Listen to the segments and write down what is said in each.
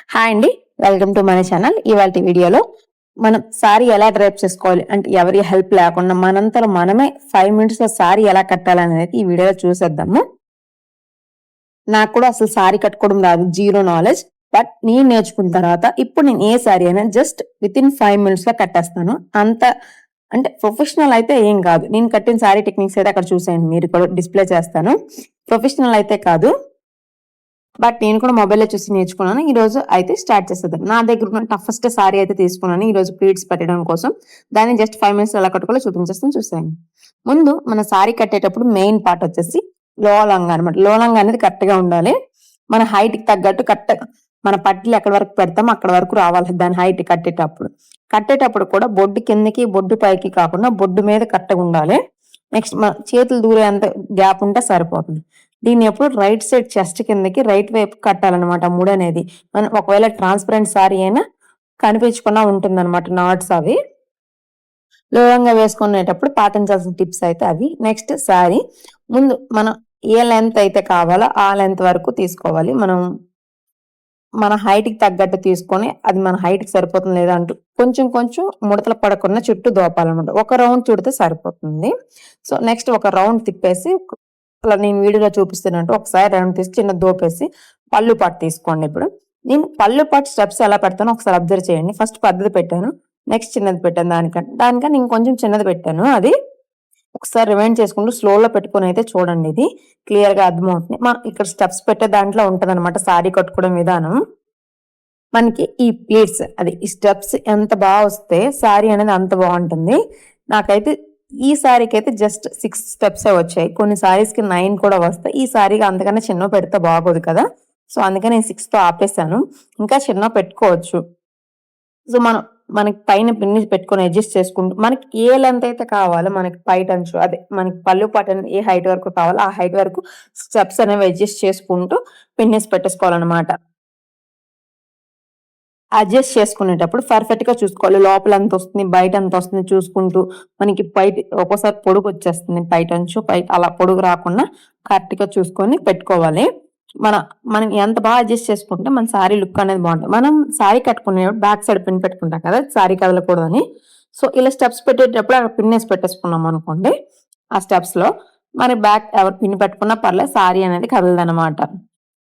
Hi అండి, welcome to మన channel. ఇవాళ వీడియోలో మనం సారీ ఎలా డ్రైప్ చేసుకోవాలి అంటే ఎవరి హెల్ప్ లేకుండా మనంతలో మనమే 5 minutes లో సారీ ఎలా కట్టాలనేది ఈ వీడియోలో చూసేద్దాము. నాకు కూడా అసలు సారీ కట్టుకోవడం రాదు, జీరో నాలెడ్జ్. బట్ నేను నేర్చుకున్న తర్వాత ఇప్పుడు నేను ఏ సారీ అయినా జస్ట్ వితిన్ 5 minutes లో కట్టేస్తాను. అంత అంటే ప్రొఫెషనల్ అయితే ఏం కాదు. నేను కట్టిన సారీ టెక్నిక్స్ అయితే అక్కడ చూసేయండి, మీరు కూడా డిస్ప్లే చేస్తాను. ప్రొఫెషనల్ అయితే కాదు, బట్ నేను కూడా మొబైల్లో చూసి నేర్చుకున్నాను. ఈ రోజు అయితే స్టార్ట్ చేసేద్దాం. నా దగ్గర ఉన్న టఫెస్ట్ సారీ అయితే తీసుకున్నాను ఈ రోజు ప్లీట్స్ పెట్టడం కోసం. దాన్ని జస్ట్ 5 minutes ఎలా కట్టుకోవాలో చూపించేస్తాను, చూసేయండి. ముందు మన సారీ కట్టేటప్పుడు మెయిన్ పార్ట్ వచ్చేసి లోలంగా అనమాట. లోలంగా అనేది కరెక్ట్ గా ఉండాలి. మన హైట్ కి తగ్గట్టు కరెక్ట్ మన పట్టీలు ఎక్కడి వరకు పెడతామో అక్కడ వరకు రావాలి. దాని హైట్ కట్టేటప్పుడు కూడా బొడ్డు కిందకి బొడ్డు పైకి కాకుండా బొడ్డు మీద కరెక్ట్గా ఉండాలి. నెక్స్ట్ మన చేతులు దూరేంత గ్యాప్ ఉంటే సరిపోతుంది. దీన్ని ఎప్పుడు రైట్ సైడ్ చెస్ట్ కిందకి రైట్ వైపు కట్టాలన్నమాట. ముడి అనేది మనం ఒకవేళ ట్రాన్స్పరెంట్ సారీ అయినా కనిపించకుండా ఉంటుంది అనమాట. నాట్స్ అవి లోలంగా వేసుకునేటప్పుడు పాటించాల్సిన టిప్స్ అయితే అవి. నెక్స్ట్ సారీ ముందు మనం ఏ లెంత్ అయితే కావాలో ఆ లెంత్ వరకు తీసుకోవాలి. మనం మన హైట్ కి తగ్గట్టు తీసుకొని అది మన హైట్ కి సరిపోతుంది లేదా అంటూ కొంచెం కొంచెం ముడతలు పడకుండా చుట్టూ దోపాలన్నమాట. ఒక రౌండ్ చుడితే సరిపోతుంది. సో నెక్స్ట్ ఒక రౌండ్ తిప్పేసి అలా నేను వీడియోలో చూపిస్తున్నట్టు ఒకసారి రౌండ్ తీసి చిన్న దోపేసి పళ్ళు పాటు తీసుకోండి. ఇప్పుడు నేను పళ్ళు పాటు స్టెప్స్ ఎలా పెడతానో ఒకసారి అబ్జర్వ్ చేయండి. ఫస్ట్ పెద్దది పెట్టాను, నెక్స్ట్ చిన్నది పెట్టాను. దానికన్నా ఇంకొంచెం చిన్నది పెట్టాను. అది ఒకసారి రిమైండ్ చేసుకుంటూ స్లోలో పెట్టుకుని అయితే చూడండి, ఇది క్లియర్ గా అర్థమవుతుంది. మనం ఇక్కడ స్టెప్స్ పెట్టే దాంట్లో ఉంటది అనమాట సారీ కట్టుకోవడం విధానం. మనకి ఈ ప్లీట్స్ అది ఈ స్టెప్స్ ఎంత బాగా వస్తే సారీ అనేది అంత బాగుంటుంది. నాకైతే ఈ సారీకి అయితే జస్ట్ 6 steps వచ్చాయి. కొన్ని సారీస్ కి 9 కూడా వస్తాయి. ఈ సారీకి అంతకన్నా చిన్న పెడితే బాగోదు కదా, సో అందుకని నేను 6 తో ఆపేసాను. ఇంకా చిన్న పెట్టుకోవచ్చు. సో మనకి పైన పిన్ని పెట్టుకొని అడ్జస్ట్ చేసుకుంటూ మనకి ఏ లెంత్ అయితే కావాలో మనకి పైట అంచు అదే మనకి పళ్ళు పాట ఏ హైట్ వరకు కావాలో ఆ హైట్ వరకు స్టెప్స్ అనేవి అడ్జస్ట్ చేసుకుంటూ పిన్నిస్ పెట్టేసుకోవాలన్నమాట. అడ్జస్ట్ చేసుకునేటప్పుడు పర్ఫెక్ట్ గా చూసుకోవాలి. లోపల ఎంత వస్తుంది, బయట ఎంత వస్తుంది చూసుకుంటూ. మనకి బయట ఒక్కోసారి పొడుగు వచ్చేస్తుంది, బయట అంచు పై అలా పొడుగు రాకుండా కరెక్ట్ గా చూసుకొని పెట్టుకోవాలి. మనం ఎంత బాగా అడ్జస్ట్ చేసుకుంటే మన సారీ లుక్ అనేది బాగుంటుంది. మనం సారీ కట్టుకునేటప్పుడు బ్యాక్ సైడ్ పిన్ పెట్టుకుంటాం కదా, సారీ కదలకూడదని. సో ఇలా స్టెప్స్ పెట్టేటప్పుడు అక్కడ పిన్ వేసి పెట్టేసుకున్నాం అనుకోండి, ఆ స్టెప్స్ లో మన బ్యాక్ ఎవరు పిన్ పెట్టుకున్నా పర్లేదు, సారీ అనేది కదలదనమాట.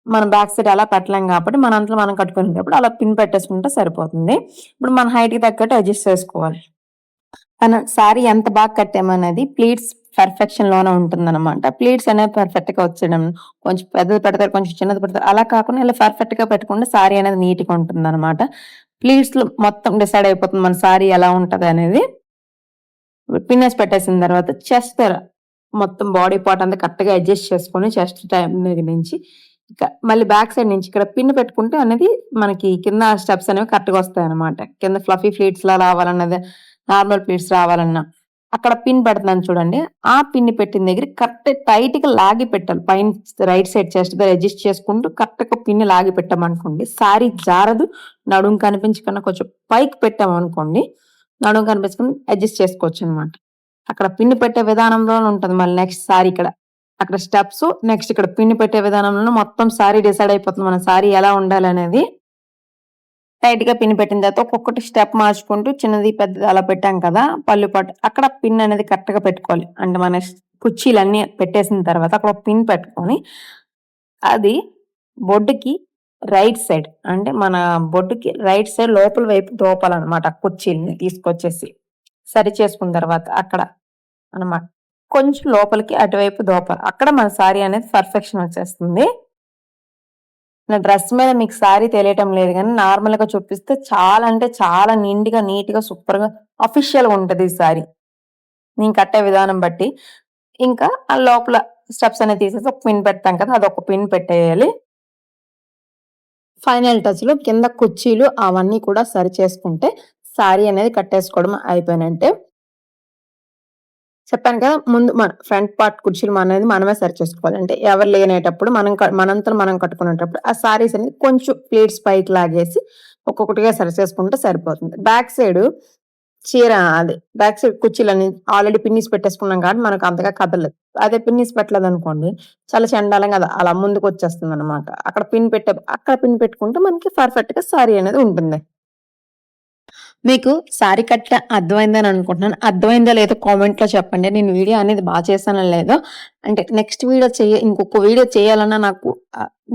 మనం బ్యాక్ సైడ్ అలా పెట్టలేం కాబట్టి మన అంతలో మనం కట్టుకునేటప్పుడు అలా పిన్ పెట్టేసుకుంటే సరిపోతుంది. ఇప్పుడు మన హైట్ కి తగ్గట్టు అడ్జస్ట్ చేసుకోవాలి. మన సారీ ఎంత బాగా కట్టామనేది ప్లీట్స్ పర్ఫెక్షన్ లోనే ఉంటుందన్నమాట. ప్లీట్స్ అనేవి పర్ఫెక్ట్ గా వచ్చేయడం, కొంచెం పెద్దది పెడతారు, కొంచెం చిన్నది పెడతారు, అలా కాకుండా ఇలా పర్ఫెక్ట్ గా పెట్టుకుంటే సారీ అనేది నీట్ గా ఉంటుంది అనమాట. ప్లీట్స్ లో మొత్తం డిసైడ్ అయిపోతుంది మన సారీ ఎలా ఉంటది అనేది. పిన్నెస్ పెట్టేసిన తర్వాత చెస్ట్ మొత్తం బాడీ పార్ట్ అంతా కరెక్ట్ గా అడ్జస్ట్ చేసుకొని చెస్ట్ టైం దగ్గర నుంచి మళ్ళీ బ్యాక్ సైడ్ నుంచి ఇక్కడ పిన్ పెట్టుకుంటే అనేది మనకి కింద స్టెప్స్ అనేవి కరెక్ట్ గా వస్తాయి అనమాట. కింద ఫ్లఫీ ప్లీట్స్ లా రావాలన్నది, నార్మల్ ప్లీట్స్ రావాలన్నా అక్కడ పిన్ పెడుతున్నాను చూడండి. ఆ పిన్ పెట్టిన దగ్గర కరెక్ట్ టైట్ గా లాగి పెట్టాలి. పైన రైట్ సైడ్ చెస్ట్ దగ్గర అడ్జస్ట్ చేసుకుంటూ కరెక్ట్ గా పిన్ లాగి పెట్టామనుకోండి, సారీ జారదు. నడుము కనిపించకుండా కొంచెం పైకి పెట్టామనుకోండి, నడుము కనిపించుకుని అడ్జస్ట్ చేసుకోవచ్చు అనమాట. అక్కడ పిన్ పెట్టే విధానంలో ఉంటుంది. మళ్ళీ నెక్స్ట్ సారీ ఇక్కడ అక్కడ స్టెప్స్, నెక్స్ట్ ఇక్కడ పిన్ పెట్టే విధానంలో మొత్తం సారీ డిసైడ్ అయిపోతుంది మన సారీ ఎలా ఉండాలి అనేది. టైట్ గా పిన్ పెట్టిన తర్వాత ఒక్కొక్కటి స్టెప్ మార్చుకుంటూ చిన్నది పెద్దది అలా పెట్టాం కదా పళ్ళు పాటు, అక్కడ పిన్ అనేది కరెక్ట్ గా పెట్టుకోవాలి. అంటే మన కుర్చీలన్నీ పెట్టేసిన తర్వాత అక్కడ పిన్ పెట్టుకొని అది బొడ్డుకి రైట్ సైడ్ అంటే మన బొడ్డుకి రైట్ సైడ్ లోపల వైపు దోపాలన్నమాట. కుర్చీలని తీసుకొచ్చేసి సరి చేసుకున్న తర్వాత అక్కడ అన్నమాట కొంచెం లోపలికి అటువైపు దోపాలి. అక్కడ మన సారీ అనేది పర్ఫెక్షన్ వచ్చేస్తుంది. నా డ్రెస్ మీద మీకు సారీ తెలియటం లేదు కానీ నార్మల్ గా చూపిస్తే చాలా అంటే చాలా నిండుగా నీట్ గా సూపర్ గా అఫీషియల్ గా ఉంటది ఈ సారీ నేను కట్టే విధానం బట్టి. ఇంకా ఆ లోపల స్టెప్స్ అనేది తీసేసి ఒక పిన్ పెడతాం కదా, అదొక పిన్ పెట్టేయాలి. ఫైనల్ టచ్ లో కింద కుర్చీలు అవన్నీ కూడా సరి చేసుకుంటే సారీ అనేది కట్టేసుకోవడం అయిపోయినంటే. చెప్పాను కదా, ముందు మన ఫ్రంట్ పార్ట్ కుర్చీలు అనేది మనమే సరి చేసుకోవాలి. అంటే ఎవరు లేనేటప్పుడు మనంతా మనం కట్టుకునేటప్పుడు ఆ సారీస్ అనేది కొంచెం ప్లేట్స్ పైకి లాగేసి ఒక్కొక్కటిగా సరి చేసుకుంటే సరిపోతుంది. బ్యాక్ సైడ్ చీర అది బ్యాక్ సైడ్ కుర్చీలని ఆల్రెడీ పిన్నిస్ పెట్టేసుకున్నాం కాబట్టి మనకు అంతగా కదలలేదు. అదే పిన్నిస్ పెట్టలేదనుకోండి చాలా చెండాలంగా అలా ముందుకొచ్చేస్తుందనమాట. అక్కడ పిన్ పెట్టుకుంటే మనకి పర్ఫెక్ట్‌గా సారీ అనేది ఉంటుంది. మీకు సారీ కట్టడం అర్థమైందని అనుకుంటున్నాను. అర్థమైందో లేదో కామెంట్‌లో చెప్పండి. నేను వీడియో అనేది చేశానో లేదో. అంటే నెక్స్ట్ వీడియో ఇంకొక వీడియో చేయాలన్నా నాకు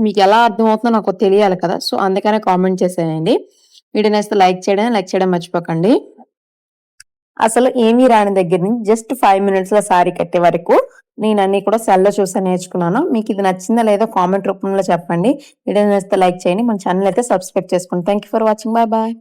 మీకెలా అర్థమవుతుందో నాకు తెలియాలి కదా! సో, అందుకనే కామెంట్ చేసేయండి. వీడియో నచ్చితే లైక్ చేయడం మర్చిపోకండి. అసలు ఏమీ రాని దగ్గర నుంచి జస్ట్ 5 మినిట్స్‌లో సారీ కట్టే వరకు నేనన్నీ కూడా సెల్‌లో చూసే నేర్చుకున్నాను. మీకిది నచ్చిందా లేదో కామెంట్ రూపంలో చెప్పండి. వీడియో నచ్చితే లైక్ చేయండి. మన ఛానెల్ అయితే సబ్స్క్రైబ్ చేసుకోండి. Thank you for watching. Bye bye.